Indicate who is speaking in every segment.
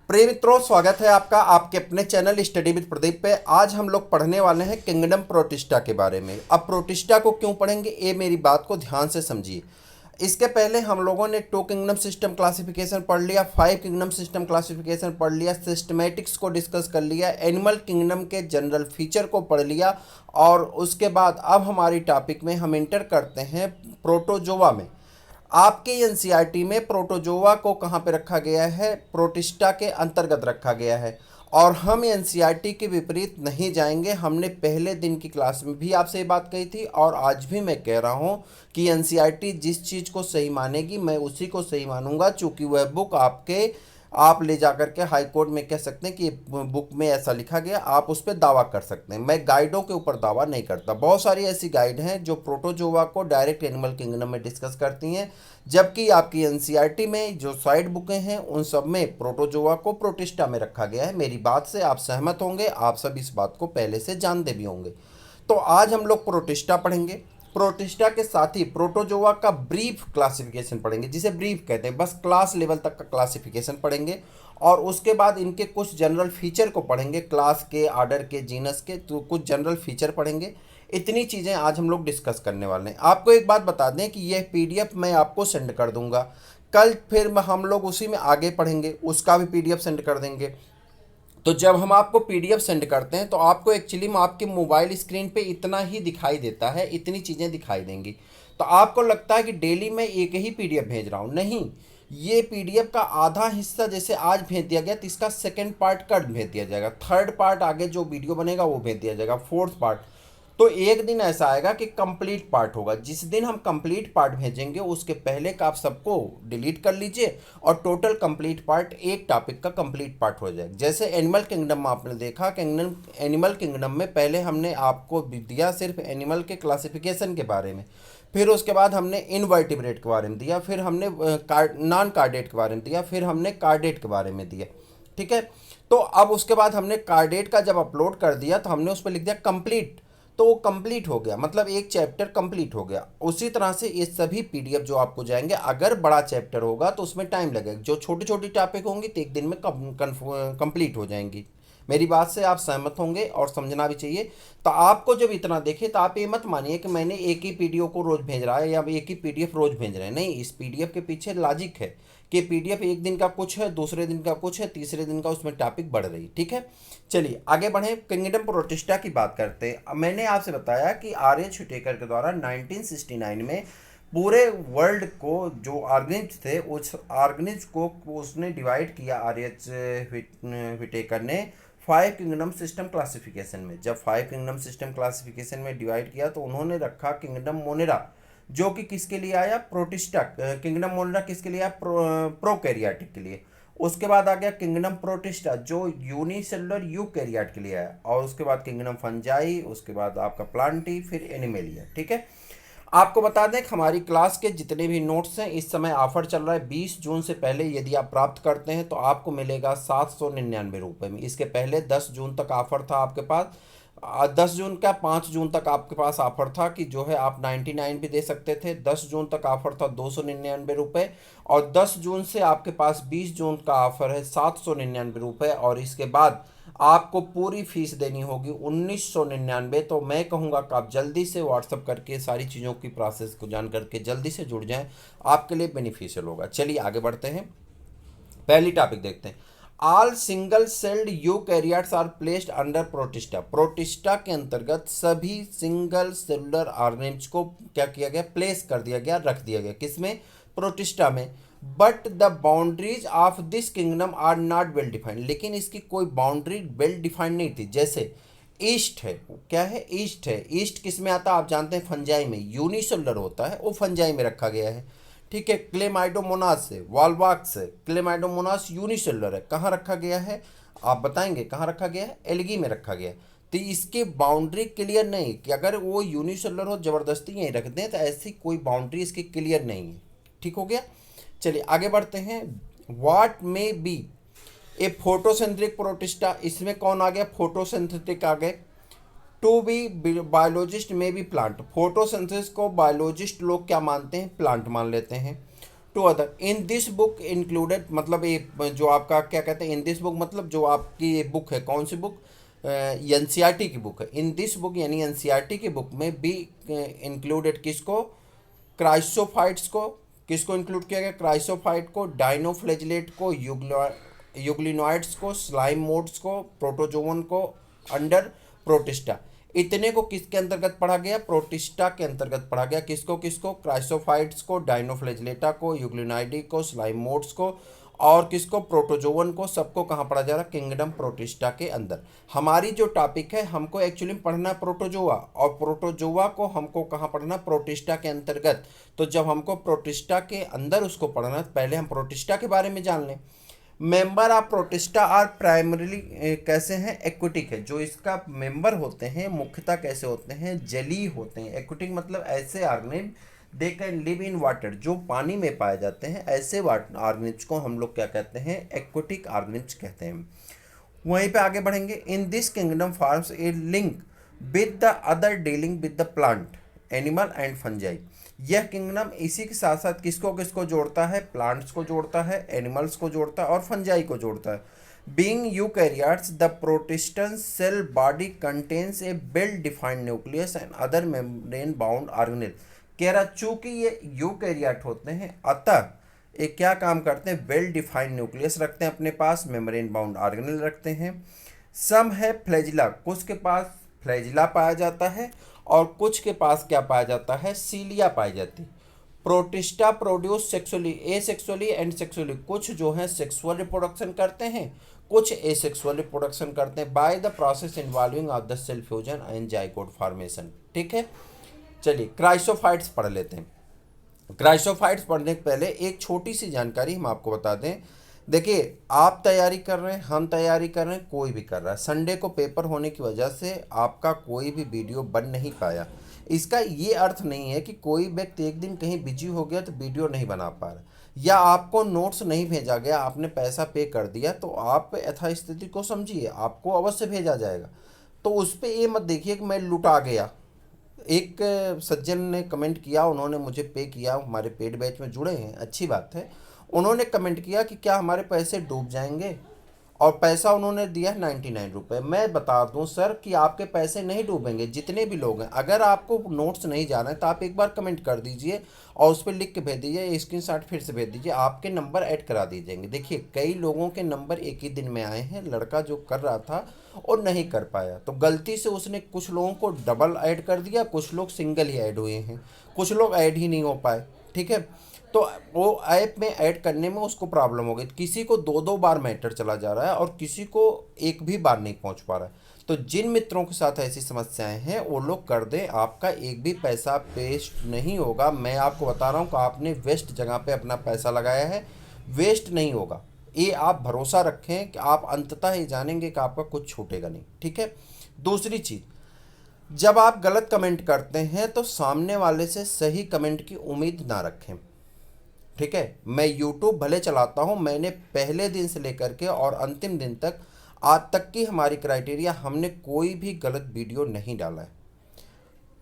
Speaker 1: प्रिय मित्रों, स्वागत है आपका आपके अपने चैनल स्टडी विद प्रदीप पे। आज हम लोग पढ़ने वाले हैं किंगडम प्रोटिस्टा के बारे में। अब प्रोटिस्टा को क्यों पढ़ेंगे, ये मेरी बात को ध्यान से समझिए। इसके पहले हम लोगों ने 2 किंगडम सिस्टम क्लासिफिकेशन पढ़ लिया, 5 किंगडम सिस्टम क्लासिफिकेशन पढ़ लिया, सिस्टमेटिक्स को डिस्कस कर लिया, एनिमल किंगडम के जनरल फीचर को पढ़ लिया। और उसके बाद अब हमारी टॉपिक में हम इंटर करते हैं प्रोटोजोआ में। आपके एनसीईआरटी में प्रोटोजोआ को कहाँ पे रखा गया है? प्रोटिस्टा के अंतर्गत रखा गया है। और हम एनसीईआरटी के विपरीत नहीं जाएंगे। हमने पहले दिन की क्लास में भी आपसे ये बात कही थी और आज भी मैं कह रहा हूँ कि एनसीईआरटी जिस चीज़ को सही मानेगी मैं उसी को सही मानूंगा, चूँकि वह बुक आप ले जा करके हाई कोर्ट में कह सकते हैं कि बुक में ऐसा लिखा गया, आप उस पर दावा कर सकते हैं। मैं गाइडों के ऊपर दावा नहीं करता। बहुत सारी ऐसी गाइड हैं जो प्रोटोजोआ को डायरेक्ट एनिमल किंगडम में डिस्कस करती हैं, जबकि आपकी एनसीईआरटी में जो साइड बुकें हैं उन सब में प्रोटोजोआ को प्रोटिस्टा में रखा गया है। मेरी बात से आप सहमत होंगे, आप सब इस बात को पहले से जानते भी होंगे। तो आज हम लोग प्रोटिस्टा पढ़ेंगे। प्रोटिस्टा के साथ ही प्रोटोजोआ का ब्रीफ क्लासिफिकेशन पढ़ेंगे, जिसे ब्रीफ कहते हैं, बस क्लास लेवल तक का क्लासिफिकेशन पढ़ेंगे। और उसके बाद इनके कुछ जनरल फीचर को पढ़ेंगे, क्लास के, आर्डर के, जीनस के, तो कुछ जनरल फीचर पढ़ेंगे। इतनी चीज़ें आज हम लोग डिस्कस करने वाले हैं। आपको एक बात बता दें कि यह पीडीएफ मैं आपको सेंड कर दूंगा। कल फिर हम लोग उसी में आगे पढ़ेंगे, उसका भी पीडीएफ सेंड कर देंगे। तो जब हम आपको पीडीएफ सेंड करते हैं तो आपको एक्चुअली में आपके मोबाइल स्क्रीन पे इतना ही दिखाई देता है, इतनी चीज़ें दिखाई देंगी। तो आपको लगता है कि डेली मैं एक ही पीडीएफ भेज रहा हूँ। नहीं, ये पीडीएफ का आधा हिस्सा जैसे आज भेज दिया गया तो इसका सेकंड पार्ट कल भेज दिया जाएगा, थर्ड पार्ट आगे जो वीडियो बनेगा वो भेज दिया जाएगा, फोर्थ पार्ट। तो एक दिन ऐसा आएगा कि कंप्लीट पार्ट होगा। जिस दिन हम कंप्लीट पार्ट भेजेंगे उसके पहले का आप सबको डिलीट कर लीजिए और टोटल कंप्लीट पार्ट एक टॉपिक का कंप्लीट पार्ट हो जाएगा। जैसे एनिमल किंगडम में आपने देखा, एनिमल किंगडम में पहले हमने आपको दिया सिर्फ एनिमल के क्लासिफिकेशन के बारे में, फिर उसके बाद हमने इनवर्टिब्रेट के बारे में दिया, फिर हमने नॉन कार्डेट के बारे में दिया, फिर हमने कार्डेट के बारे में दिया। ठीक है, तो अब उसके बाद हमने कार्डेट का जब अपलोड कर दिया तो हमने उस पर लिख दिया कंप्लीट, तो वो कंप्लीट हो गया, मतलब एक चैप्टर कंप्लीट हो गया। उसी तरह से ये सभी पीडीएफ जो आपको जाएंगे, अगर बड़ा चैप्टर होगा तो उसमें टाइम लगेगा, जो छोटी छोटी टॉपिक होंगी तो एक दिन में कंप्लीट हो जाएंगी। मेरी बात से आप सहमत होंगे और समझना भी चाहिए। तो आपको जब इतना देखे तो आप ये मत मानिए कि मैंने एक ही पीडीएफ को रोज भेज रहा है या एक ही पीडीएफ रोज भेज रहे हैं। नहीं, इस पीडीएफ के पीछे लॉजिक है कि पीडीएफ एक दिन का कुछ है, दूसरे दिन का कुछ है, तीसरे दिन का उसमें टॉपिक बढ़ रही। ठीक है, चलिए आगे बढ़े, किंगडम प्रोटिस्टा की बात करते हैं। मैंने आपसे बताया कि आर.एच. व्हिटेकर के द्वारा 1969 में पूरे वर्ल्ड को जो ऑर्गेनिज थे उस ऑर्गेनिज को उसने डिवाइड किया। आर.एच. व्हिटेकर ने 5 किंगडम सिस्टम क्लासिफिकेशन में। जब 5 किंगडम सिस्टम क्लासिफिकेशन में डिवाइड किया तो उन्होंने रखा किंगडम मोनेरा, जो कि किसके लिए आया? प्रोटिस्टा। किंगडम मोनेरा किसके लिए आया? प्रोकैरियोटिक के लिए। उसके बाद आ गया किंगडम प्रोटिस्टा जो यूनिसेलुलर यूकैरियोट के लिए आया। और उसके बाद किंगडम फंजाई, उसके बाद आपका प्लांटी, फिर एनिमेलिया। ठीक है, आपको बता दें कि हमारी क्लास के जितने भी नोट्स हैं इस समय ऑफर चल रहा है। 20 जून से पहले यदि आप प्राप्त करते हैं तो आपको मिलेगा 799 रुपये में। इसके पहले 10 जून तक ऑफर था आपके पास, 10 जून का 5 जून तक आपके पास ऑफर था कि जो है आप 99 भी दे सकते थे। 10 जून तक ऑफर था 299 रुपये, और 10 जून से आपके पास 20 जून का ऑफर है 799 रुपये। और इसके बाद आपको पूरी फीस देनी होगी 1999। तो मैं कहूँगा कि आप जल्दी से व्हाट्सअप करके सारी चीज़ों की प्रोसेस को जान करके जल्दी से जुड़ जाएं, आपके लिए बेनिफिशियल होगा। चलिए आगे बढ़ते हैं, पहली टॉपिक देखते हैं। All single celled eukaryotes are placed under Protista. Protista के अंतर्गत सभी सिंगल सेलुलर ऑर्गेनिज को क्या किया गया? प्लेस कर दिया गया, रख दिया गया। किसमें? प्रोटिस्टा में। But the boundaries of this kingdom are not well defined. लेकिन इसकी कोई बाउंड्री वेल डिफाइंड नहीं थी। जैसे ईस्ट है, क्या है? ईस्ट है। ईस्ट किस में आता है? आप जानते हैं फंजाई में, यूनिसेलुलर होता है, वो फंजाई में रखा गया है। ठीक है, क्लेमाइडोमोनास है, वॉल्वाक्स है। क्लेमाइडोमोनास यूनिसेलुलर है, कहाँ रखा गया है? आप बताएंगे कहाँ रखा गया है? एल्गी में रखा गया है। तो इसकी बाउंड्री क्लियर नहीं कि अगर वो यूनिसेलुलर हो जबरदस्ती यहीं रख दें, तो ऐसी कोई बाउंड्री इसकी क्लियर नहीं है। ठीक हो गया, चलिए आगे बढ़ते हैं। What may be A photosynthetic protista. इसमें कौन आ गया? फोटोसिंथेटिक आ गए। टू बी बायोलॉजिस्ट में भी प्लांट। फोटोसिंथेसिस को बायोलॉजिस्ट लोग क्या मानते हैं? प्लांट मान लेते हैं। Two other in this book included, मतलब ये जो आपका क्या कहते हैं इन दिस बुक, मतलब जो आपकी ये बुक है, कौन सी बुक, एनसीईआरटी की बुक है। इन दिस बुक यानी एनसीईआरटी की बुक में भी इंक्लूडेड किसको, क्राइसोफाइट्स को, किसको इंक्लूड किया गया, क्राइसोफाइट को, डाइनोफ्लेजिलेट को, यूग्लिनॉइड्स को, स्लाइम मोड्स को, प्रोटोजोवन को, अंडर प्रोटिस्टा। इतने को किसके अंतर्गत पढ़ा गया, प्रोटिस्टा के अंतर्गत पढ़ा गया। किसको किसको, क्राइसोफाइट्स को, डाइनोफ्लेजिलेटा को, यूग्लिनाइडी को, स्लाइमोड्स को और किसको, प्रोटोजोवन को। सबको कहाँ पढ़ा जा रहा है, किंगडम प्रोटिस्टा के अंदर। हमारी जो टॉपिक है हमको एक्चुअली पढ़ना है प्रोटोजोआ, और प्रोटोजोआ को हमको कहाँ पढ़ना, प्रोटिस्टा के अंतर्गत। तो जब हमको प्रोटिस्टा के अंदर उसको पढ़ना है, पहले हम प्रोटिस्टा के बारे में जान लें। Member of Protista are primarily कैसे हैं, एक्विटिक है। जो इसका मेंबर होते हैं मुख्यतः कैसे होते हैं, जलीय होते हैं। एक्विटिक मतलब ऐसे organism they can live in water, जो पानी में पाए जाते हैं, ऐसे ऑर्गेनिज्म को हम लोग क्या कहते हैं, एक्विटिक ऑर्गेनिज्म कहते हैं। वहीं पे आगे बढ़ेंगे। In this kingdom farms A link with the other dealing with the plant, animal and fungi. यह किंगडम इसी के साथ साथ किसको किसको जोड़ता है, प्लांट्स को जोड़ता है, एनिमल्स को जोड़ता है और फंजाई को जोड़ता है। Being eukaryotes the protistan cell body contains a well defined nucleus and other membrane bound organelle. कह रहा चूंकि ये यूकैरियोट होते हैं अतः ये क्या काम करते हैं, वेल डिफाइंड न्यूक्लियस रखते हैं अपने पास, मेम्ब्रेन बाउंड ऑर्गेनेल रखते हैं। सम है फ्लैजिला, कुछ के पास फ्लैजिला पाया जाता है और कुछ के पास क्या पाया जाता है, सीलिया पाई जाती है। Protista produce sexually, A sexually and sexually. कुछ जो है सेक्सुअल रिप्रोडक्शन करते हैं, कुछ एसेक्सुअल रिप्रोडक्शन करते हैं by the process involving of the cell fusion and zygote formation. ठीक है, चलिए क्राइसोफाइट्स पढ़ लेते हैं। क्राइसोफाइट्स पढ़ने के पहले एक छोटी सी जानकारी हम आपको बता दें। देखिए, आप तैयारी कर रहे हैं, हम तैयारी कर रहे हैं, कोई भी कर रहा है, संडे को पेपर होने की वजह से आपका कोई भी वीडियो बन नहीं पाया। इसका ये अर्थ नहीं है कि कोई व्यक्ति एक दिन कहीं बिजी हो गया तो वीडियो नहीं बना पा रहा, या आपको नोट्स नहीं भेजा गया, आपने पैसा पे कर दिया, तो आप यथास्थिति को समझिए, आपको अवश्य भेजा जाएगा। तो उस पर ये मत देखिए कि मैं लुटा गया। एक सज्जन ने कमेंट किया, उन्होंने मुझे पे किया, हमारे पेड बैच में जुड़े हैं, अच्छी बात है। उन्होंने कमेंट किया कि क्या हमारे पैसे डूब जाएंगे, और पैसा उन्होंने दिया है 99 रुपये। मैं बता दूं सर कि आपके पैसे नहीं डूबेंगे, जितने भी लोग हैं। अगर आपको नोट्स नहीं जाना है तो आप एक बार कमेंट कर दीजिए और उस पर लिख के भेज दीजिए, स्क्रीनशॉट फिर से भेज दीजिए, आपके नंबर ऐड करा दिए जाएंगे। देखिए, कई लोगों के नंबर एक ही दिन में आए हैं। लड़का जो कर रहा था और नहीं कर पाया, तो गलती से उसने कुछ लोगों को डबल ऐड कर दिया, कुछ लोग सिंगल ही ऐड हुए हैं, कुछ लोग ऐड ही नहीं हो पाए। ठीक है, तो वो ऐप में ऐड करने में उसको प्रॉब्लम हो गई। किसी को दो दो बार मैटर चला जा रहा है और किसी को एक भी बार नहीं पहुंच पा रहा है। तो जिन मित्रों के साथ ऐसी समस्याएं हैं वो लोग कर दें, आपका एक भी पैसा वेस्ट नहीं होगा। मैं आपको बता रहा हूं कि आपने वेस्ट जगह पे अपना पैसा लगाया है, वेस्ट नहीं होगा, ये आप भरोसा रखें कि आप अंततः ये जानेंगे कि आपका कुछ छूटेगा नहीं। ठीक है, दूसरी चीज़, जब आप गलत कमेंट करते हैं तो सामने वाले से सही कमेंट की उम्मीद ना रखें। ठीक है, मैं यूट्यूब भले चलाता हूं, मैंने पहले दिन से लेकर के और अंतिम दिन तक आज तक की हमारी क्राइटेरिया, हमने कोई भी गलत वीडियो नहीं डाला है।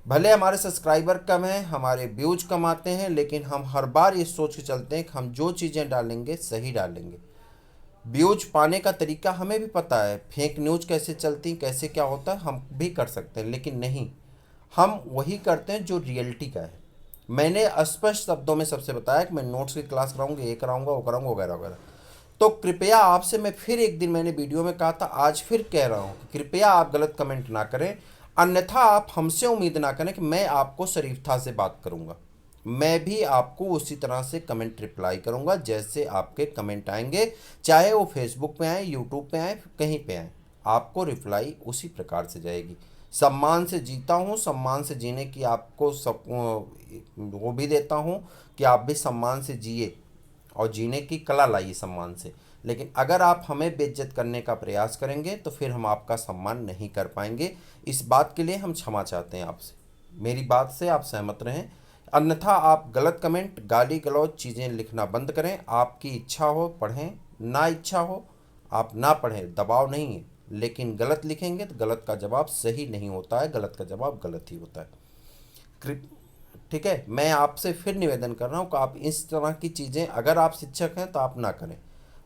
Speaker 1: भले हमारे सब्सक्राइबर कम हैं, हमारे व्यूज कम आते हैं, लेकिन हम हर बार ये सोच के चलते हैं कि हम जो चीज़ें डालेंगे सही डालेंगे। व्यूज पाने का तरीका हमें भी पता है, फेक न्यूज कैसे चलती, कैसे क्या होता है, हम भी कर सकते हैं, लेकिन नहीं, हम वही करते हैं जो रियलिटी का है। मैंने स्पष्ट शब्दों में सबसे बताया कि मैं नोट्स की क्लास कराऊंगा, ये कराऊंगा, वो कराऊंगा, वगैरह वगैरह। तो कृपया आपसे मैं फिर एक दिन मैंने वीडियो में कहा था, आज फिर कह रहा हूँ कि कृपया आप गलत कमेंट ना करें, अन्यथा आप हमसे उम्मीद ना करें कि मैं आपको शरीफता से बात करूँगा। मैं भी आपको उसी तरह से कमेंट रिप्लाई करूँगा जैसे आपके कमेंट आएंगे, चाहे वो फेसबुक पे आए, यूट्यूब पे आए, कहीं पे आए, आपको रिप्लाई उसी प्रकार से जाएगी। सम्मान से जीता हूँ, सम्मान से जीने की आपको सब वो भी देता हूँ कि आप भी सम्मान से जिए और जीने की कला लाइए सम्मान से। लेकिन अगर आप हमें बेइज्जत करने का प्रयास करेंगे तो फिर हम आपका सम्मान नहीं कर पाएंगे। इस बात के लिए हम क्षमा चाहते हैं आपसे, मेरी बात से आप सहमत रहें, अन्यथा आप गलत कमेंट, गाली गलौज चीज़ें लिखना बंद करें। आपकी इच्छा हो पढ़ें, ना इच्छा हो आप ना पढ़ें, दबाव नहीं है, लेकिन गलत लिखेंगे तो गलत का जवाब सही नहीं होता है, गलत का जवाब गलत ही होता है। ठीक है, मैं आपसे फिर निवेदन कर रहा हूँ कि आप इस तरह की चीज़ें, अगर आप शिक्षक हैं तो आप ना करें,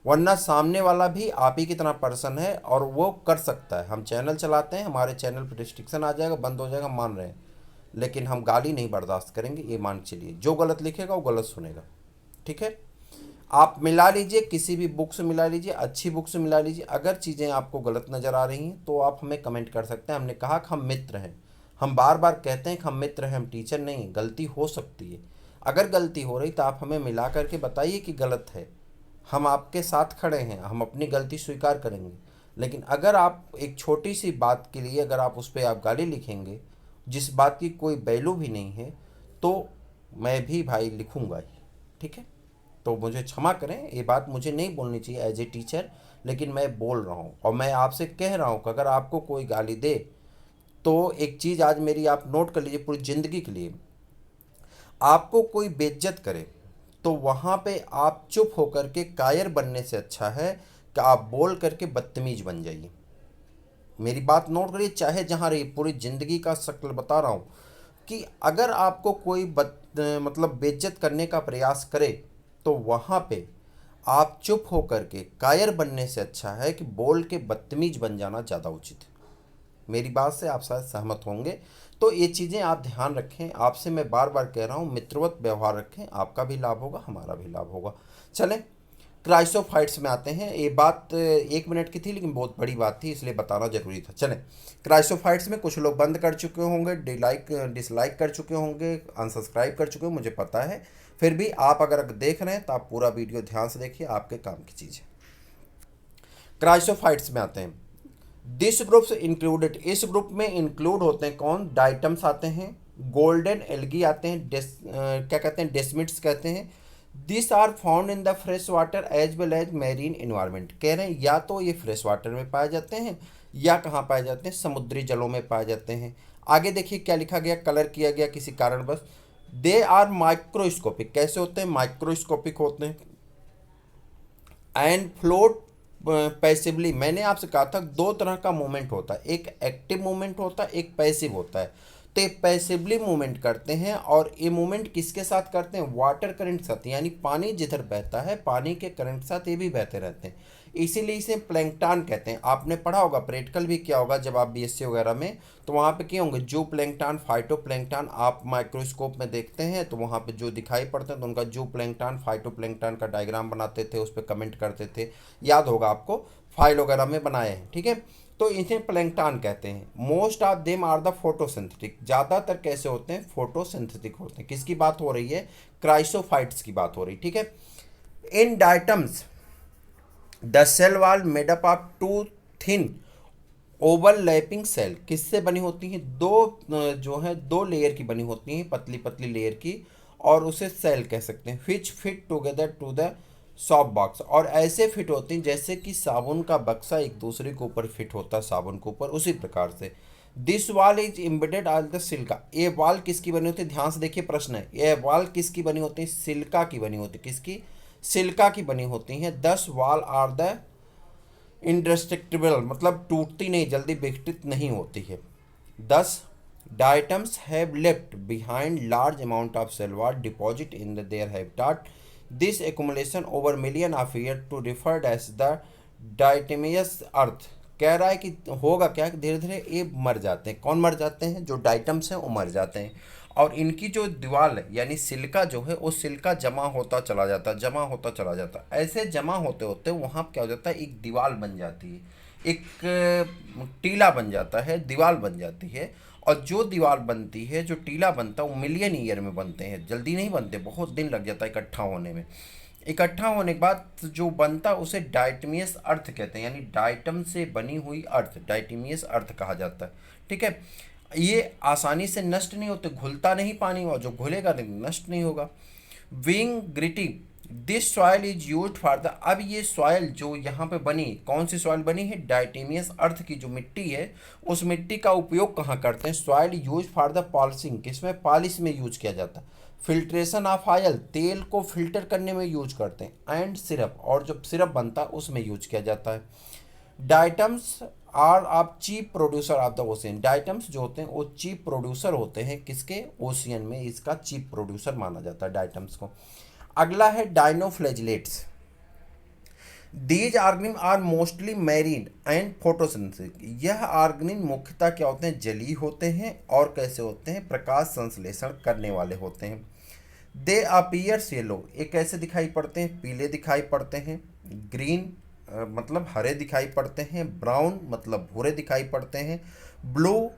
Speaker 1: वरना सामने वाला भी आप ही की तरह पर्सन है और वो कर सकता है। हम चैनल चलाते हैं, हमारे चैनल पर रिस्ट्रिक्शन आ जाएगा, बंद हो जाएगा, मान रहे हैं, लेकिन हम गाली नहीं बर्दाश्त करेंगे, ये मान चलिए। जो गलत लिखेगा वो गलत सुनेगा, ठीक है। आप मिला लीजिए, किसी भी बुक से मिला लीजिए, अच्छी बुक से मिला लीजिए। अगर चीज़ें आपको गलत नज़र आ रही हैं तो आप हमें कमेंट कर सकते हैं। हमने कहा कि हम मित्र हैं, हम बार बार कहते हैं कि हम मित्र हैं, हम टीचर नहीं। गलती हो सकती है, अगर गलती हो रही तो आप हमें मिला करके बताइए कि गलत है, हम आपके साथ खड़े हैं, हम अपनी गलती स्वीकार करेंगे। लेकिन अगर आप एक छोटी सी बात के लिए अगर आप उस पर आप गाली लिखेंगे, जिस बात की कोई वैल्यू भी नहीं है, तो मैं भी भाई लिखूंगा ही, ठीक है। तो मुझे क्षमा करें, ये बात मुझे नहीं बोलनी चाहिए एज ए टीचर, लेकिन मैं बोल रहा हूँ और मैं आपसे कह रहा हूँ कि अगर आपको कोई गाली दे तो एक चीज़ आज मेरी आप नोट कर लीजिए पूरी ज़िंदगी के लिए, आपको कोई बेइज्जत करे तो वहाँ पे आप चुप होकर के कायर बनने से अच्छा है कि आप बोल करके बदतमीज बन जाइए। मेरी बात नोट करिए, चाहे जहाँ रही, पूरी ज़िंदगी का शक्ल बता रहा हूँ कि अगर आपको कोई मतलब बेइज्जत करने का प्रयास करे तो वहाँ पे आप चुप होकर के कायर बनने से अच्छा है कि बोल के बदतमीज बन जाना ज़्यादा उचित है। मेरी बात से आप शायद सहमत होंगे। तो ये चीज़ें आप ध्यान रखें, आपसे मैं बार बार कह रहा हूँ, मित्रवत व्यवहार रखें, आपका भी लाभ होगा, हमारा भी लाभ होगा। चलें, क्राइसोफाइट्स में आते हैं। ये बात 1 मिनट की थी लेकिन बहुत बड़ी बात थी, इसलिए बताना जरूरी था। चलें, क्राइसोफाइट्स में कुछ लोग बंद कर चुके होंगे, डिसलाइक कर चुके होंगे, अनसब्सक्राइब कर चुके होंगे, मुझे पता है। फिर भी आप अगर देख रहे हैं तो आप पूरा वीडियो ध्यान से देखिए, आपके काम की चीज़ है। क्राइसोफाइट्स में आते हैं। दिस ग्रुप्स इंक्लूडेड, इस ग्रुप में इंक्लूड होते हैं कौन? डाइटम्स आते हैं, गोल्डन एल्गी आते हैं, क्या कहते हैं, डेस्मिट्स कहते हैं। This are found in the fresh water as well as marine environment. कह रहे हैं या तो ये फ्रेश वाटर में पाए जाते हैं या कहाँ पाए जाते हैं, समुद्री जलों में पाए जाते हैं। आगे देखिए क्या लिखा गया, कलर किया गया किसी कारणवश। दे आर माइक्रोस्कोपिक, कैसे होते हैं? माइक्रोस्कोपिक होते हैं। एंड फ्लोट पैसिवली, मैंने आपसे कहा था 2 तरह का मूवमेंट होता है, एक एक्टिव मूवमेंट होता है, एक पैसिव होता है। तो ये पैसिवली मूवमेंट करते हैं, और ये मूवमेंट किसके साथ करते हैं? वाटर करंट के साथ, यानी पानी जिधर बहता है पानी के करंट के साथ ये भी बहते रहते हैं, इसीलिए इसे प्लैंकटन कहते हैं। आपने पढ़ा होगा, प्रैक्टिकल भी किया होगा जब आप बीएससी वगैरह में, तो वहाँ पे किए होंगे जू प्लैंकटन, फाइटो प्लैंकटन। आप माइक्रोस्कोप में देखते हैं तो वहाँ पे जो दिखाई पड़ते हैं तो उनका जू प्लैंकटन, फाइटो प्लैंकटन का डायग्राम बनाते थे, उस पर कमेंट करते थे, याद होगा आपको, फाइल वगैरह में बनाए हैं, ठीक है। तो इन्हें प्लैंकटन कहते हैं। Most of them are the photosynthetic, ज़्यादातर कैसे होते हैं? फोटोसिंथेटिक होते हैं। किसकी बात हो रही है? क्राइसोफाइट्स की बात हो रही, ठीक है। In diatoms the cell wall made up of 2 thin overlapping cell, किससे बनी होती हैं? जो है 2 लेयर की बनी होती हैं, पतली पतली लेयर की, और उसे सेल कह सकते हैं। Which fit together to the soap box, और ऐसे फिट होती हैं जैसे कि साबुन का बक्सा एक दूसरे के ऊपर फिट होता है, साबुन के ऊपर, उसी प्रकार से। This wall is embedded all the Chilka, ये वॉल किसकी बनी होती है? ध्यान से देखिए, प्रश्न है, ये वॉल किसकी बनी होती है? सिल्का की बनी होती है। किसकी? सिल्का की बनी होती हैं। 10 वॉल आर द इंडेस्ट्रक्टिबल, मतलब टूटती नहीं, जल्दी विघटित नहीं होती है। 10 diatoms have left behind large amount of cell wall deposit in their habitat, this accumulation over million of year to referred as the diatomaceous earth. कह रहा है कि होगा क्या, धीरे धीरे ये मर जाते हैं। कौन मर जाते हैं? जो डाइटम्स हैं वो मर जाते हैं, और इनकी जो दीवार है यानी सिल्का जो है, वो सिल्का जमा होता चला जाता है, जमा होता चला जाता है। ऐसे जमा होते होते वहाँ क्या हो जाता है? एक दीवार बन जाती है, एक टीला बन जाता है, दीवार बन जाती है। और जो दीवार बनती है, जो टीला बनता है, वो मिलियन ईयर में बनते हैं, जल्दी नहीं बनते, बहुत दिन लग जाता है इकट्ठा होने में। इकट्ठा होने के बाद जो बनता उसे डाइटमियस अर्थ कहते हैं, यानी डाइटम से बनी हुई अर्थ, डाइटमियस अर्थ कहा जाता है, ठीक है। ये आसानी से नष्ट नहीं होते, घुलता नहीं पानी, और जो घुलेगा नहीं नष्ट नहीं होगा। Wing gritty, this soil is use for the, अब ये सॉइल जो यहाँ पे बनी, कौन सी सॉइल बनी है? डाइटेमियस अर्थ की जो मिट्टी है, उस मिट्टी का उपयोग कहाँ करते हैं? Soil use for the polishing, किसमें? पॉलिश में यूज किया जाता है। फिल्ट्रेशन ऑफ ऑयल, तेल को फिल्टर करने में यूज करते हैं। एंड सिरप, और जो सिरप बनता है उसमें यूज किया जाता है। डाइटम्स आर आप chief producer of the ocean. Diatoms जो होते हैं वो चीप प्रोड्यूसर होते हैं किसके, ओशियन में, इसका चीप प्रोड्यूसर माना जाता है डाइटम्स को। अगला है dinoflagellates. These organism are mostly marine and photosynthesis. यह ऑर्गेनिज्म मुख्यतः क्या होते हैं, जलीय होते हैं और कैसे होते हैं, प्रकाश संश्लेषण करने वाले होते हैं। दे अपीयर्स येलो, ये कैसे दिखाई पड़ते हैं, पीले दिखाई पड़ते हैं। ग्रीन मतलब हरे दिखाई पड़ते हैं। ब्राउन मतलब भूरे दिखाई पड़ते हैं। ब्लू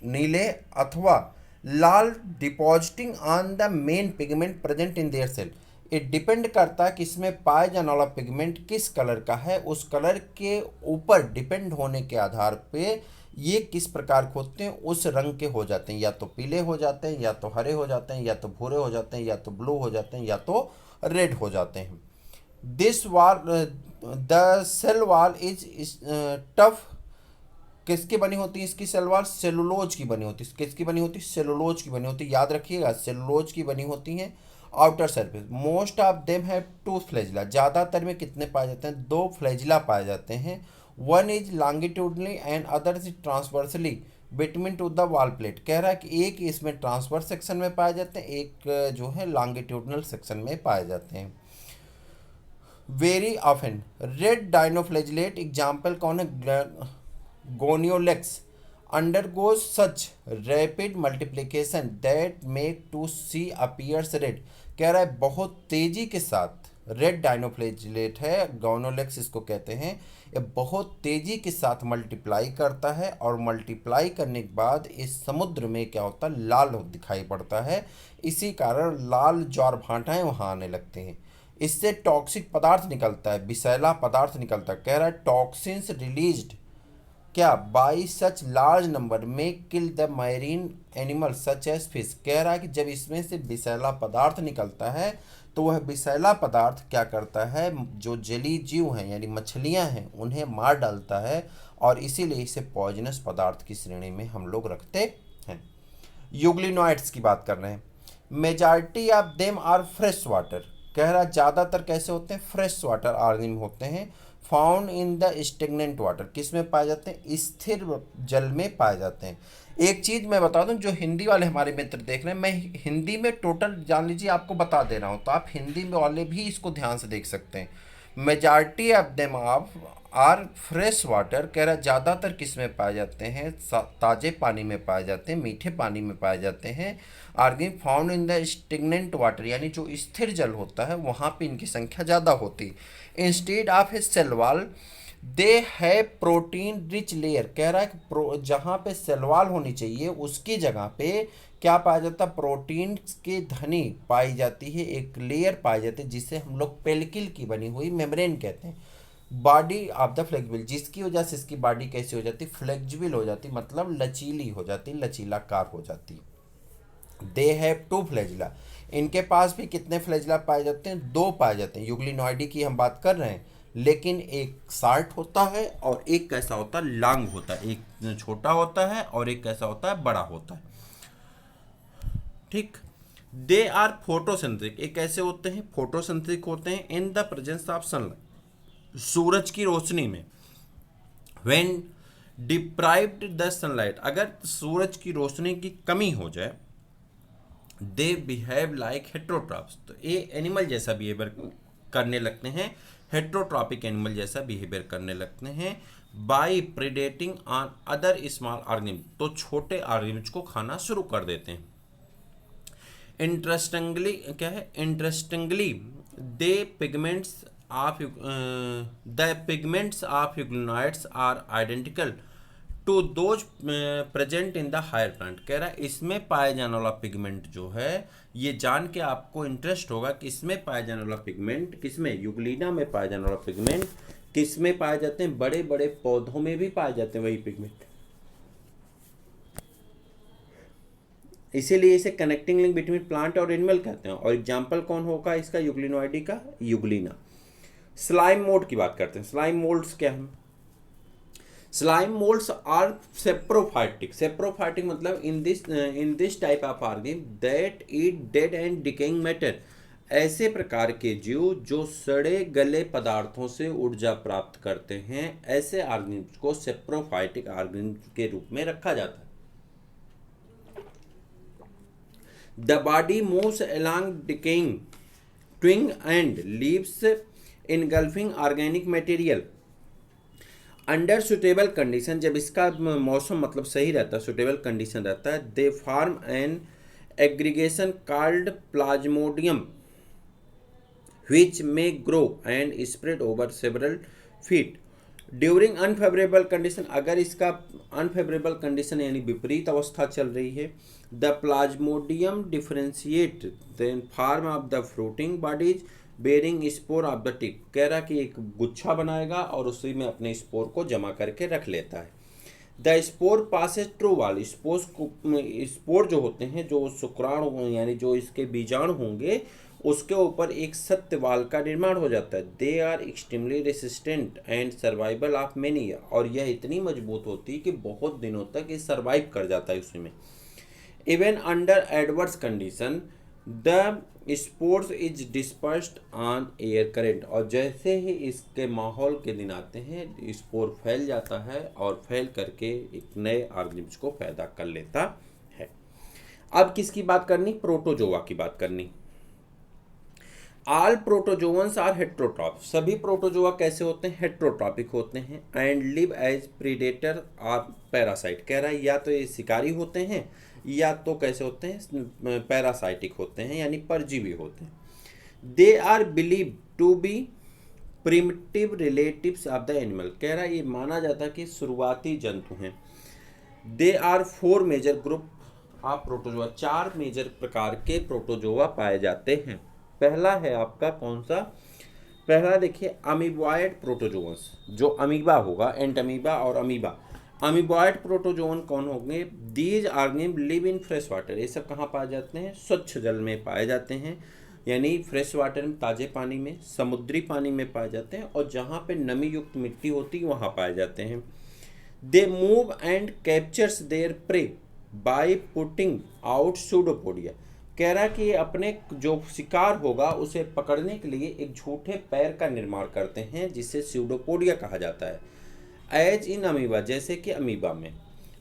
Speaker 1: नीले अथवा लाल, depositing on the main pigment present in their cell. ये डिपेंड करता है कि इसमें पाए जाने वाला पिगमेंट किस कलर का है, उस कलर के ऊपर डिपेंड होने के आधार पे ये किस प्रकार के होते हैं, उस रंग के हो जाते हैं। या तो पीले हो जाते हैं, या तो हरे हो जाते हैं, या तो भूरे हो जाते हैं, या तो ब्लू हो जाते हैं, या तो रेड हो जाते हैं। This wall the cell wall is tough. किसकी बनी होती है इसकी सेल वॉल, सेलुलोज की बनी होती है। किसकी बनी होती है, सेलुलोज की बनी होती है, याद रखिएगा सेलुलोज की बनी होती है। Outer surface most of them have two flagella. ज़्यादातर में कितने पाए जाते हैं, दो फ्लैजिला पाए जाते हैं। One is longitudinally and other is transversely between two the wall plate. कह रहा है कि एक इसमें ट्रांसवर्स सेक्शन में पाए जाते हैं, एक जो है लॉन्गिट्यूडनल सेक्शन में पाए जाते हैं। वेरी ऑफन रेड डाइनोफ्लैजिलेट एग्जाम्पल कौन है, Gonyaulax undergoes such rapid multiplication that make to see appears red। कह रहा है बहुत तेजी के साथ रेड डाइनोफ्लैजिलेट है, गोनोलेक्स इसको कहते हैं, ये बहुत तेजी के साथ मल्टीप्लाई करता है और मल्टीप्लाई करने के बाद इस समुद्र में क्या होता है, लाल दिखाई पड़ता है। इसी कारण लाल ज्वार भाटाएं वहाँ आने लगते हैं। इससे टॉक्सिक पदार्थ निकलता है, विषैला पदार्थ निकलता है। कह रहा है टॉक्सिन्स रिलीज्ड क्या बाई सच लार्ज नंबर में kill the marine animal such as fish. कह रहा है कि जब इसमें से विषैला पदार्थ निकलता है तो वह विषैला पदार्थ क्या करता है, जो जलीय जीव हैं यानी मछलियां हैं उन्हें मार डालता है, और इसीलिए इसे पॉइजनस पदार्थ की श्रेणी में हम लोग रखते हैं। यूग्लिनॉइड्स की बात कर रहे हैं। Majority of them are fresh water. कह रहा ज़्यादातर कैसे होते हैं, फ्रेश वाटर ऑर्गेनिज्म होते हैं। Found in the stagnant water, किस में पाए जाते हैं, स्थिर जल में पाए जाते हैं। एक चीज़ मैं बता दूं, जो हिंदी वाले हमारे मित्र देख रहे हैं, मैं हिंदी में टोटल जान लीजिए आपको बता दे रहा हूं, तो आप हिंदी में वाले भी इसको ध्यान से देख सकते हैं। Majority of them of are fresh water. कह रहा ज़्यादातर किस में पाए जाते हैं, ताज़े पानी में पाए जाते हैं, मीठे पानी में पाए जाते हैं। Organic found in the stagnant water, यानी जो स्थिर जल होता है वहाँ पे इनकी संख्या ज़्यादा होती है। Instead of a cell wall they है प्रोटीन रिच लेयर। कह रहा है कि जहाँ पे सेल वॉल होनी चाहिए उसकी जगह पे क्या पाया जाता है, प्रोटीन की धनी पाई जाती है, एक लेयर पाई जाती है जिसे हम लोग पेल्किल की बनी हुई मेम्ब्रेन कहते हैं। बॉडी ऑफ द फ्लेक्सिबल, जिसकी वजह से इसकी बॉडी कैसी हो जाती, फ्लेक्सिबल हो जाती, मतलब लचीली हो जाती, लचीलाकार हो जाती। They have two flagella. इनके पास भी कितने फ्लैजिला पाए जाते हैं, दो पाए जाते हैं। यूग्लिनॉइडी की हम बात कर रहे हैं, लेकिन एक शार्ट होता है और एक कैसा होता है, लॉन्ग होता है। एक छोटा होता है और एक कैसा होता है, बड़ा होता है। ठीक। दे आर फोटोसिंथेटिक, ये कैसे होते हैं, फोटोसिंथेटिक होते हैं in the presence of sunlight, सूरज की रोशनी में। व्हेन डिप्राइव्ड द सनलाइट, अगर सूरज की रोशनी की कमी हो जाए, दे बिहेव लाइक हेट्रोट्रॉप्स, तो ये एनिमल जैसा बिहेवियर करने लगते हैं, हेट्रोट्रॉपिक एनिमल जैसा बिहेवियर करने लगते हैं। By predating on other small organism, तो छोटे ऑर्गेनिज्म को खाना शुरू कर देते हैं। इंटरेस्टिंगली क्या है, interestingly they pigments of the pigments of euglenoids are identical to those present in the higher plant. कह रहा है इसमें पाए जाने वाला पिगमेंट जो है, ये जान के आपको इंटरेस्ट होगा कि इसमें पाए जाने वाला पिगमेंट किसमें, यूग्लिना में पाए जाने वाला पिगमेंट किस में पाए जाते हैं, बड़े बड़े पौधों में भी पाए जाते हैं वही पिगमेंट। इसीलिए इसे कनेक्टिंग लिंक बिटवीन प्लांट और एनिमल कहते हैं। और एग्जाम्पल कौन होगा इसका, यूग्लिनॉइडी का, यूग्लिना। स्लाइम मोल्ड की बात करते हैं। स्लाइम मोल्ड्स क्या है, slime moulds are saprophytic. Saprophytic मतलब in this type of organism that eat dead and decaying matter ऐसे प्रकार के जीव जो सड़े गले पदार्थों से ऊर्जा प्राप्त करते हैं, ऐसे ऑर्गेनिज्म को सेप्रोफाइटिक ऑर्गेनिज्म के रूप में रखा जाता है। The body moves along decaying twig and leaves engulfing organic material under suitable condition. जब इसका मौसम मतलब सही रहता है, सुटेबल कंडीशन रहता है, they form an aggregation called plasmodium which may grow and spread over several feet during unfavourable condition. अगर इसका अनफेवरेबल कंडीशन यानी विपरीत अवस्था चल रही है, the plasmodium differentiate then form of the fruiting bodies bearing spore of the tip. कह रहा कि एक गुच्छा बनाएगा और उसी में अपने स्पोर को जमा करके रख लेता है। The spore Passage through wall. Spore जो होते हैं, जो शुक्राणु यानी जो इसके बीजाणु होंगे, उसके ऊपर एक सत्य वाल का निर्माण हो जाता है। They are extremely resistant and survival of many year. और यह इतनी मजबूत होती है कि बहुत दिनों तक ये सर्वाइव कर जाता है उसी में। Even under adverse condition the spores is dispersed on air current. और जैसे ही इसके माहौल के दिन आते हैं, स्पोर फैल जाता है और फैल करके एक नए ऑर्गेनिज्म को पैदा कर लेता है। अब किसकी बात करनी? प्रोटोजोआ की बात करनी। All protozoans are heterotroph. सभी प्रोटोजोआ कैसे होते हैं? हेट्रोट्रॉपिक होते हैं। एंड लिव एज प्रीडेटर और पैरासाइट। कह रहा है या तो ये शिकारी होते हैं या तो कैसे होते हैं? पैरासाइटिक होते हैं यानी परजीवी होते हैं। They are believe to be primitive relatives of the animal. कह रहा है ये माना जाता है कि शुरुआती जंतु हैं। They are 4 major group of protozoa. 4 major प्रकार के प्रोटोजोआ पाए जाते हैं। पहला है आपका कौन सा? पहला देखिए अमीबॉयड प्रोटोजोअन्स। जो अमीबा होगा, एंटमीबा और अमीबा। अमीबॉयड प्रोटोजोअन कौन होंगे? These organism live in fresh water. ये सब कहाँ पाए जाते हैं? स्वच्छ जल में पाए जाते हैं, यानी फ्रेश वाटर में, ताजे पानी में, समुद्री पानी में पाए जाते हैं, और जहाँ पे नमी युक्त मिट्टी होती है वहाँ पाए जाते हैं। They move and captures there pray by putting out pseudopodia. कह रहा है कि अपने जो शिकार होगा उसे पकड़ने के लिए एक झूठे पैर का निर्माण करते हैं, जिसे स्यूडोपोडिया कहा जाता है। एज इन अमीबा, जैसे कि अमीबा में।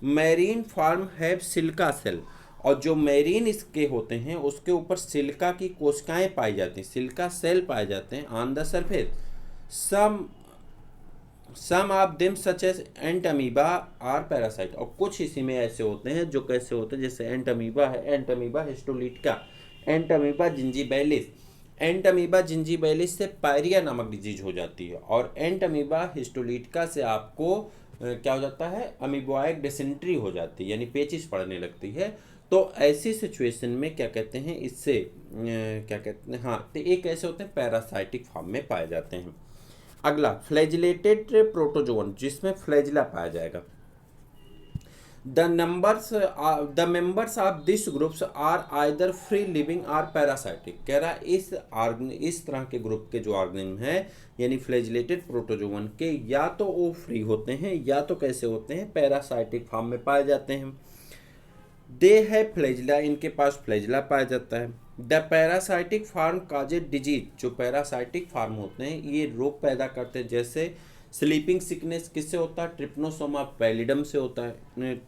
Speaker 1: Marine form have silica cell. और जो मैरीन इसके होते हैं उसके ऊपर सिल्का की कोशिकाएं पाई जाती हैं, सिल्का सेल पाए जाते हैं on the surface. Some of them such as entamoeba are parasite. और कुछ इसी में ऐसे होते हैं जो कैसे होते हैं, जैसे एंटमीबा है, एंटमीबा हिस्टोलिटिका, एंटमीबा जिंजीबैलिस। एंटमीबा जिंजीबैलिस से पायरिया नामक डिजीज हो जाती है, और एंटमीबा हिस्टोलिटिका से आपको क्या हो जाता है? अमीबॉइक डिसेंट्री हो जाती है, यानी पेचिश पड़ने लगती है। तो ऐसी सिचुएशन में क्या कहते हैं इससे, क्या कहते हैं, हाँ, तो एक ऐसे होते हैं पैरासाइटिक फॉर्म में पाए जाते हैं। अगला फ्लैजिलेटेड प्रोटोजोअन, जिसमें फ्लैजिला पाया जाएगा। The members of this groups are either free living or parasitic. कह रहा है इस तरह के ग्रुप के जो ऑर्गेनिज्म हैं, यानी फ्लैजिलेटेड प्रोटोजोअन के, या तो वो फ्री होते हैं या तो कैसे होते हैं? पैरासाइटिक फॉर्म में पाए जाते हैं। दे है फ्लैजिला, इनके पास फ्लैजिला पाया जाता है। The parasitic form caused disease. जो पैरासाइटिक फार्म होते हैं ये रोग पैदा करते हैं, जैसे स्लीपिंग सिकनेस किससे होता है? ट्रिप्नोसोमा पैलिडम से होता है।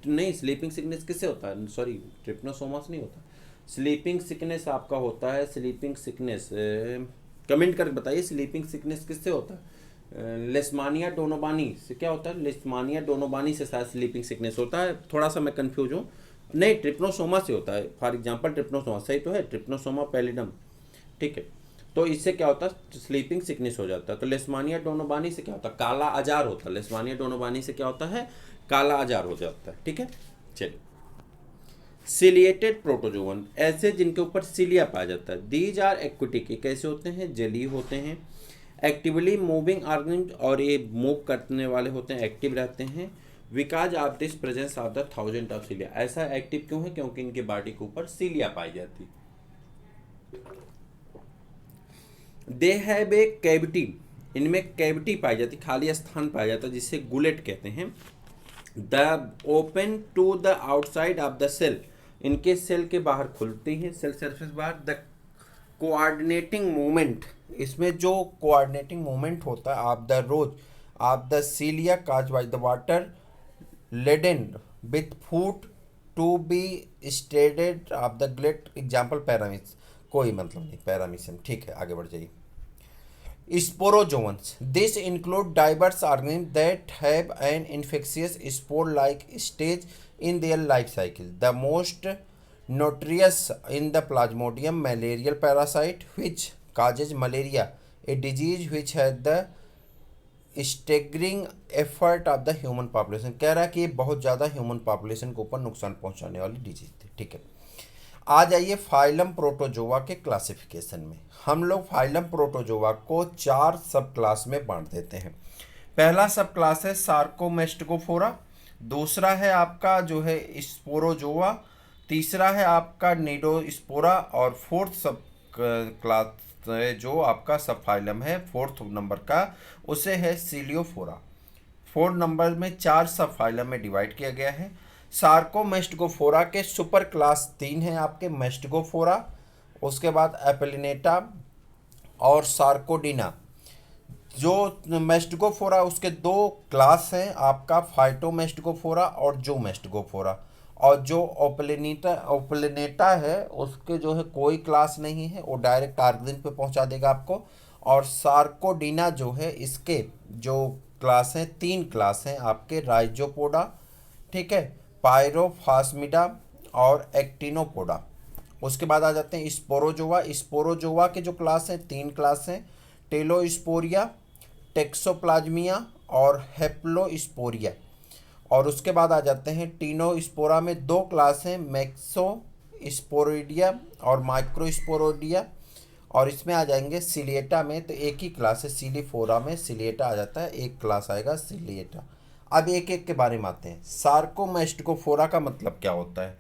Speaker 1: नहीं, स्लीपिंग सिकनेस किससे होता है? सॉरी, ट्रिप्नोसोमा से नहीं होता। स्लीपिंग सिकनेस आपका होता है, स्लीपिंग सिकनेस कमेंट करके बताइए, स्लीपिंग सिकनेस किससे होता है? लेस्मानिया डोनोबानी से क्या होता है? लेस्मानिया डोनोबानी से शायद स्लीपिंग सिकनेस होता है, थोड़ा सा मैं कंफ्यूज हूँ। नहीं, ट्रिप्नोसोमा से होता है। फॉर एग्जांपल ट्रिप्नोसोमा, सही तो है, ट्रिप्नोसोमा पैलिडम, ठीक है। तो इससे क्या होता है? स्लीपिंग सिकनेस हो जाता है। तो लेस्मानिया डोनोबानी से क्या होता है? काला अजार होता है। लेस्मानिया डोनोबानी से क्या होता है? काला अजार हो जाता है, ठीक है। चलिए, सिलिएटेड प्रोटोजोअन, ऐसे जिनके ऊपर सिलिया पाया जाता है। दीज आर एक्विटिक, कैसे होते हैं? जलीय होते हैं। एक्टिवली मूविंग ऑर्गेनिज्म, और ये मूव करने वाले होते हैं, एक्टिव रहते हैं। Because of this presence of the 1000 of cilia. ऐसा एक्टिव क्यों है? क्योंकि इनके बॉडी के ऊपर सिलिया पाई जाती है। दे हैव ए कैविटी, इनमें कैविटी पाई जाती, खाली स्थान पाया जाता है, जिसे गुलेट कहते हैं। The open to the outside of the cell, इनके सेल के बाहर खुलती है, सेल सरफेस बाहर। द कोऑर्डिनेटिंग मूवमेंट, इसमें जो कोऑर्डिनेटिंग मूवमेंट होता है of the rows of the cilia cause by the water laden with food to be steered of the gullet example paramecium, कोई मतलब नहीं पैरामीशियम। ठीक है, आगे बढ़ जाइए। Sporozoans. This include diverse organisms that have an infectious spore-like stage in their life cycle. The most notorious in the Plasmodium malarial parasite, which causes malaria, a disease which has the staggering effort of the human population. कह रहा है कि ये बहुत ज़्यादा human population के ऊपर नुकसान पहुंचाने वाली डिजीज थी। ठीक है, आ जाइए फाइलम प्रोटोजोआ के क्लासिफिकेशन में। हम लोग फाइलम प्रोटोजोआ को 4 सब क्लास में बांट देते हैं। पहला सब क्लास है सार्कोमेस्टिकोफोरा, दूसरा है आपका जो है स्पोरोजोआ, तीसरा है आपका निडोस्पोरा, और फोर्थ सब क्लास जो आपका सब फाइलम है फोर्थ नंबर का, उसे है सिलियोफोरा। 4 नंबर में 4 सब फाइलम में डिवाइड किया गया है। सार्कोमेस्टिकोफोरा के सुपर क्लास 3 हैं आपके, मेस्टिकोफोरा, उसके बाद एपेलिनेटा और सार्कोडिना। जो मेस्टिकोफोरा उसके 2 क्लास हैं आपका, फाइटोमेस्टिकोफोरा और जो मेस्टिकोफोरा, और जो ओपलिनेटा है उसके जो है कोई क्लास नहीं है, वो डायरेक्ट आर्गन पे पहुंचा देगा आपको। और सार्कोडिना जो है इसके जो क्लास हैं 3 क्लास हैं आपके, राइजोपोडा, ठीक है, पायरोफास्मिडा और एक्टिनोपोडा। उसके बाद आ जाते हैं स्पोरोजोआ। स्पोरोजोआ के जो क्लास हैं 3 क्लास हैं, टेलोस्पोरिया, टेक्सोप्लाज्मिया और हेप्लोस्पोरिया। और उसके बाद आ जाते हैं टीनोस्पोरा में 2 क्लास हैं, मैक्सोस्पोरिडिया और माइक्रोस्पोरिडिया। और इसमें आ जाएंगे सिलिएटा में तो एक ही क्लास है, सिलिफोरा में सिलिएटा आ जाता है, एक क्लास आएगा सिलिएटा। अब एक एक के बारे में आते हैं। सार्कोमेस्टिकोफोरा का मतलब क्या होता है?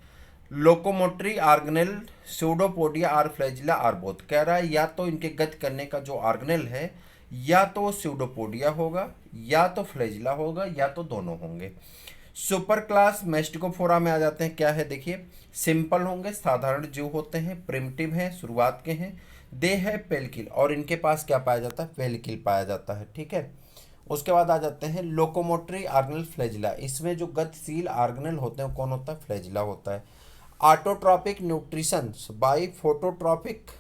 Speaker 1: Locomotory organelle pseudopodia or flagella or both. कह रहा है या तो इनके गति करने का जो ऑर्गेनेल है या तो स्यूडोपोडिया होगा या तो फ्लैजिला होगा या तो दोनों होंगे। सुपर क्लास मेस्टिकोफोरा में आ जाते हैं, क्या है देखिए, सिंपल होंगे, साधारण जीव होते हैं, प्रिमिटिव हैं, शुरुआत के हैं, दे है पेलकिल, और इनके पास क्या पाया जाता है? पेलकिल पाया जाता है। ठीक है, उसके बाद आ जाते हैं लोकोमोटरी ऑर्गेनल फ्लैजिला। इसमें जो गतिशील ऑर्गेनल होते हैं कौन होता है? फ्लैजिला होता है। ऑटोट्रॉपिक न्यूट्रिशन बाई फोटोट्रॉपिक,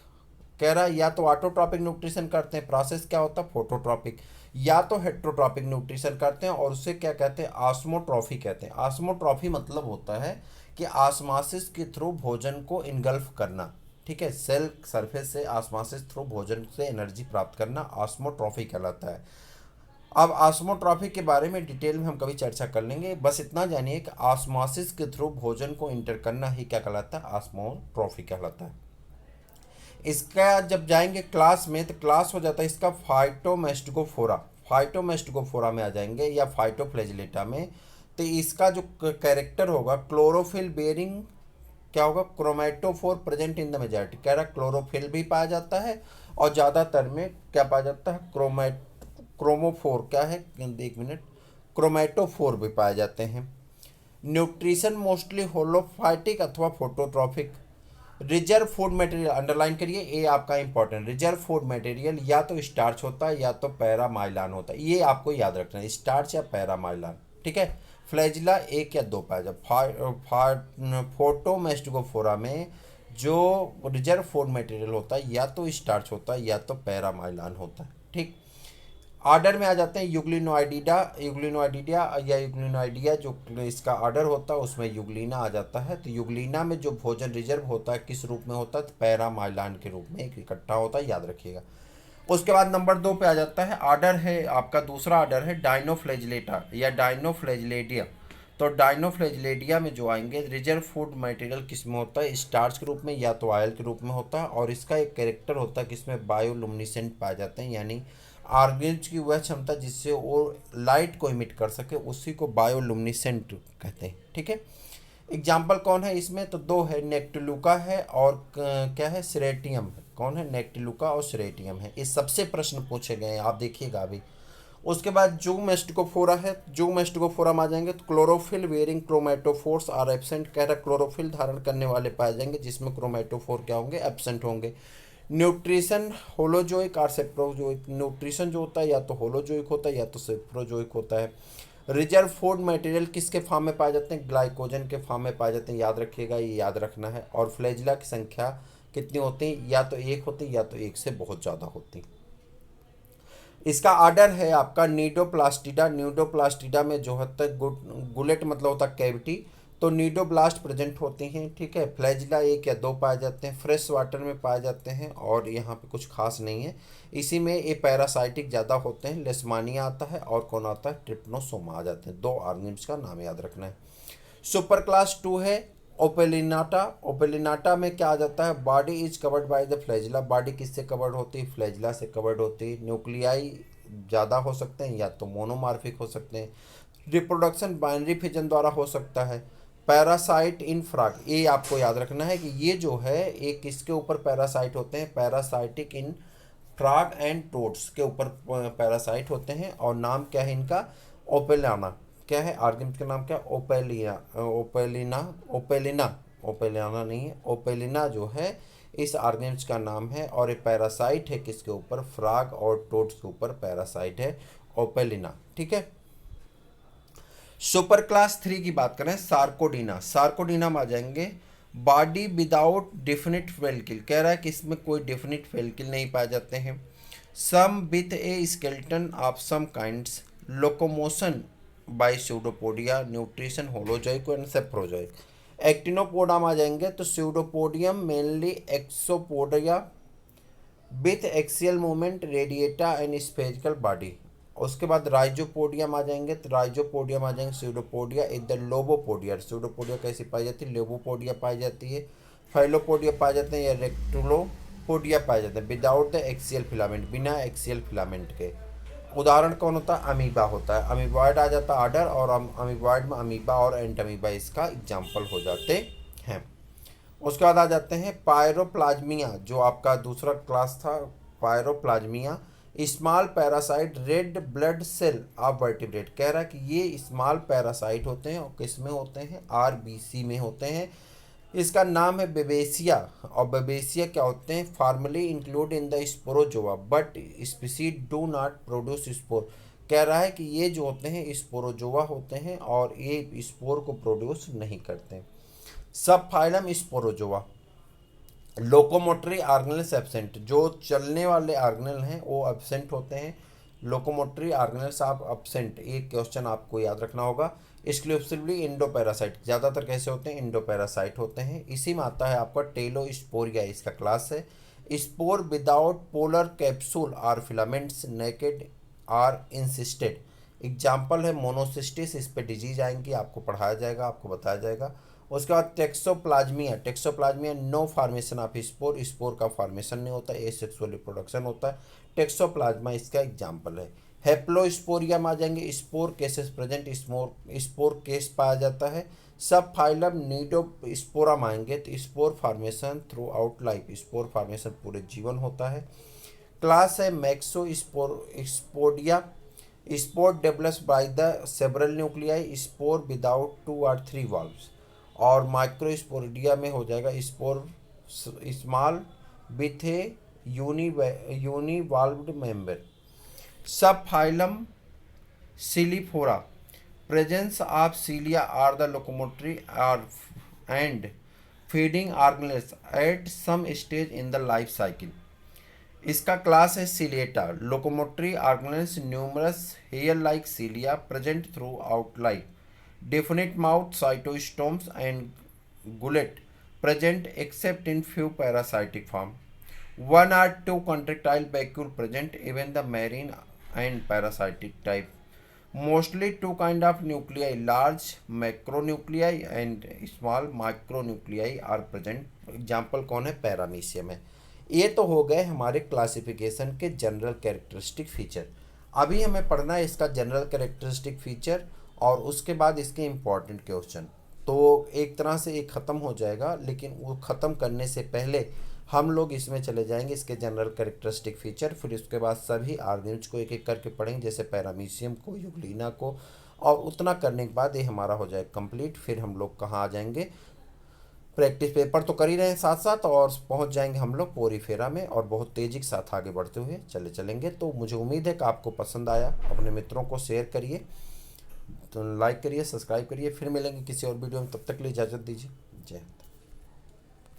Speaker 1: कह रहा है या तो ऑटोट्रॉपिक न्यूट्रिशन करते हैं, प्रोसेस क्या होता है? फोटोट्रॉपिक, या तो हेट्रोट्रॉपिक न्यूट्रिशन करते हैं और उसे क्या कहते हैं? ऑस्मोट्रॉफी कहते हैं। ऑस्मोट्रॉफी मतलब होता है कि ऑस्मोसिस के थ्रू भोजन को इनगल्फ करना। ठीक है, सेल सरफेस से ऑस्मोसिस थ्रू भोजन से एनर्जी प्राप्त करना ऑस्मोट्रॉफी कहलाता है। अब ऑस्मोट्रॉफी के बारे में डिटेल में हम कभी चर्चा कर लेंगे, बस इतना जानिए कि ऑस्मोसिस के थ्रू भोजन को इंटर करना ही क्या कहलाता है? ऑस्मोट्रॉफी कहलाता है। इसका जब जाएंगे क्लास में तो क्लास हो जाता है इसका फाइटोमेस्टिकोफोरा। फाइटोमेस्टिकोफोरा में आ जाएंगे या फाइटोफ्लैजिलेटा में, तो इसका जो कैरेक्टर होगा क्लोरोफिल बेरिंग क्या होगा? Chromatophore present in the majority. कह रहा क्लोरोफिल भी पाया जाता है और ज़्यादातर में क्या पाया जाता है? क्रोमोफोर क्या है? एक मिनट, क्रोमेटोफोर भी पाए जाते हैं। न्यूट्रिशन मोस्टली होलोफाइटिक अथवा phototrophic. Reserve food material underline करिए, ये आपका इंपॉर्टेंट। रिजर्व फूड मटेरियल या तो स्टार्च होता है या तो पैरामाइलान होता है, ये आपको याद रखना है, स्टार्च या पैरामाइलान। ठीक है, फ्लैजिला 1 या 2 पाया जाए। फोटोमेस्टिकोफोरा में जो रिजर्व फूड मटेरियल होता है या तो स्टार्च होता है या तो पैरामाइलान होता है। ठीक, ऑर्डर में आ जाते हैं यूग्लिनोइडिया या यूग्लिनोइडिया, जो इसका ऑर्डर होता है उसमें यूग्लिना आ जाता है। तो यूग्लिना में जो भोजन रिजर्व होता है किस रूप में होता है? तो पैरामाइलान के रूप में एक इकट्ठा होता है, याद रखिएगा। उसके बाद नंबर 2 पे आ जाता है, ऑर्डर है आपका, दूसरा ऑर्डर है डाइनोफ्लैजिलेटा या डाइनोफ्लैजिलेडिया। तो डाइनोफ्लैजिलेडिया में जो आएंगे रिजर्व फूड मटेरियल किस में होता है? स्टार्च के रूप में या तो ऑयल के रूप में होता है, और इसका एक कैरेक्टर होता है किसमें? बायोलुमिनेसेंट पाए जाते हैं, यानी ऑर्गेन्स की वह क्षमता जिससे वो लाइट को इमिट कर सके उसी को बायोलुमिनेसेंट कहते हैं। ठीक है, एग्जाम्पल कौन है इसमें? तो 2 है, नेक्टिलुका है और क्या है? सेरेटियम। कौन है? नेक्टिलुका और सेरेटियम है। इस सबसे प्रश्न पूछे गए हैं, आप देखिएगा अभी। उसके बाद जू मेस्टिकोफोरा है, जू मेस्टिकोफोरा में आ जाएंगे तो chlorophyll bearing chromatophores are absent. कह रहा क्लोरोफिल धारण करने वाले पाए जाएंगे जिसमें क्रोमेटोफोर क्या होंगे? एब्सेंट होंगे। न्यूट्रिशन होलोजोइक और सेप्रोजोइक। न्यूट्रिशन जो होता है या तो होलोजोइक होता है या तो सेप्रोजोइक होता है। रिजर्व फूड मटेरियल किसके फॉर्म में पाए जाते हैं? ग्लाइकोजन के फॉर्म में पाए जाते हैं, याद रखिएगा, ये याद रखना है। और फ्लैजिला की संख्या कितनी होती है? या तो एक होती है या तो एक से बहुत ज़्यादा होती। इसका आर्डर है आपका नीडोप्लास्टिडा। नीडोप्लास्टिडा में जो होता है गुलेट मतलब होता है कैविटी, तो नीडोब्लास्ट प्रेजेंट होती हैं, ठीक है। फ्लैजिला एक या दो पाए जाते हैं, फ्रेश वाटर में पाए जाते हैं और यहाँ पे कुछ खास नहीं है। इसी में ये पैरासाइटिक ज़्यादा होते हैं। लेस्मानिया आता है और कौन आता है? ट्रिप्नोसोमा आ जाते हैं। दो ऑर्गेनिम्स का नाम याद रखना है। सुपर क्लास 2 है ओपेलिनाटा। ओपेलिनाटा में क्या आ जाता है? Body is covered by the flagella. Body किससे कवर्ड होती है? फ्लैजिला से कवर्ड होती है। न्यूक्लियाई ज़्यादा हो सकते हैं या तो मोनोमार्फिक हो सकते हैं। रिप्रोडक्शन बाइनरी फिजन द्वारा हो सकता है। पैरासाइट इन फ्रॉग, ये आपको याद रखना है कि ये जो है एक किसके ऊपर पैरासाइट होते हैं? Parasitic in frog and toads के ऊपर पैरासाइट होते हैं। और नाम क्या है इनका? ओपेलाना। क्या है ऑर्गेनिज का नाम? क्या? ओपेलिया, ओपेलिना, ओपेलिना, ओपेलियाना नहीं है, ओपेलिना जो है इस ऑर्गेनिज का नाम है। और ये पैरासाइट है किसके ऊपर? फ्रॉग और टोड्स के ऊपर पैरासाइट है ओपेलिना, ठीक है। सुपर क्लास 3 की बात करें, सार्कोडीना। सार्कोडीना में आ जाएंगे बॉडी विदाउट डेफिनिट फेल्किल। कह रहा है कि इसमें कोई डेफिनिट फेल्किल नहीं पाए जाते हैं। Some with a skeleton of some kinds. Locomotion by pseudopodia. Nutrition holozoic and saprozoic. Actinopoda में आ जाएंगे तो pseudopodium mainly axopodia with axial movement radiata and spherical body. उसके बाद राइजोपोडियम आ जाएंगे तो राइजोपोडियम आ जाएंगे स्यूडोपोडिया इधर लोबोपोडिया। स्यूडोपोडिया कैसी पाई जाती है? लोबोपोडिया पाई जाती है। फाइलोपोडिया पाए जाते हैं या रेक्टुलोपोडिया पाए जाते हैं विदाउट द एक्सियल फिलामेंट, बिना एक्सियल फिलामेंट के। उदाहरण कौन होता है? अमीबा होता है। अमीबॉयड आ जाता है आर्डर, और अमीबॉयड में अमीबा और एंटमीबा इसका एग्जाम्पल हो जाते हैं। उसके बाद आ जाते हैं पायरोप्लाज्मिया, जो आपका दूसरा क्लास था। Piroplasmia small parasite red blood cell of vertebrate. कह रहा है कि ये स्मॉल पैरासाइट होते हैं और किस में होते हैं? आरबीसी में होते हैं। इसका नाम है बेबेसिया। और बेबेसिया क्या होते हैं? Formally include in the Sporozoa but species do not produce spore. कह रहा है कि ये जो होते हैं स्पोरोजोआ होते हैं और ये स्पोर को प्रोड्यूस नहीं करते। सब phylum Sporozoa. Locomotory organelles absent, जो चलने वाले ऑर्गेनल हैं वो एब्सेंट होते हैं। लोकोमोटरी ऑर्गेनल्स आप एब्सेंट, एक क्वेश्चन आपको याद रखना होगा। एक्सक्लूसिवली इंडोपैरासाइट, ज़्यादातर कैसे होते हैं? इंडोपैरासाइट होते हैं। इसी में आता है आपका टेलोस्पोरिया, इसका क्लास है। स्पोर विदाउट पोलर कैप्सूल और filaments, naked or encysted. Example है मोनोसिस्टिस, इस पे डिजीज आएंगी, आपको पढ़ाया जाएगा, आपको बताया जाएगा। उसके बाद toxoplasmia. Toxoplasmia no formation of spore, spore का फॉर्मेशन नहीं होता, एसेक्सुअल रिप्रोडक्शन होता है। टेक्सोप्लाज्मा इसका एग्जाम्पल है। हेप्लोस्पोरिया में आ जाएंगे spore cases present, spore case पाया जाता है। सब फाइलम नीडोस्पोरा में आएंगे तो spore formation throughout life, spore formation पूरे जीवन होता है। क्लास है myxosporidia. Spore develops by the several nuclei, spore without 2 और 3 valves। और माइक्रोस्पोरिडिया में हो जाएगा spore small with a univalved member. Sub phylum ciliophora. Presence of cilia are the locomotory are and feeding organelles at some stage in the life cycle. इसका class है ciliata. Locomotory organelles numerous hair like cilia present throughout life. Definite mouth cytostomes and gullet present except in few parasitic form. One or two contractile vacuole present even the marine and parasitic type. Mostly two kind of nuclei, large macronuclei and small micronuclei are present. Example कौन है? Paramecium है। ये तो हो गए हमारे classification के general characteristic feature. अभी हमें पढ़ना है इसका जनरल कैरेक्टरिस्टिक फीचर और उसके बाद इसके इम्पॉर्टेंट क्वेश्चन। तो एक तरह से एक ख़त्म हो जाएगा, लेकिन वो ख़त्म करने से पहले हम लोग इसमें चले जाएंगे इसके जनरल कैरेक्टरिस्टिक फीचर। फिर उसके बाद सभी ऑर्गेनिज को एक एक करके पढ़ेंगे, जैसे पैरामीशियम को, यूग्लिना को। और उतना करने के बाद ये हमारा हो जाए कंप्लीट। फिर हम लोग कहाँ आ जाएंगे? प्रैक्टिस पेपर तो कर ही रहे हैं साथ साथ, और पहुंच जाएंगे हम लोग पोरीफेरा में, और बहुत तेज़ी के साथ आगे बढ़ते हुए चलेंगे। तो मुझे उम्मीद है कि आपको पसंद आया। अपने मित्रों को शेयर करिए, तो लाइक करिए, सब्सक्राइब करिए। फिर मिलेंगे किसी और वीडियो में, तब तक के लिए इजाज़त दीजिए। जय हिंद।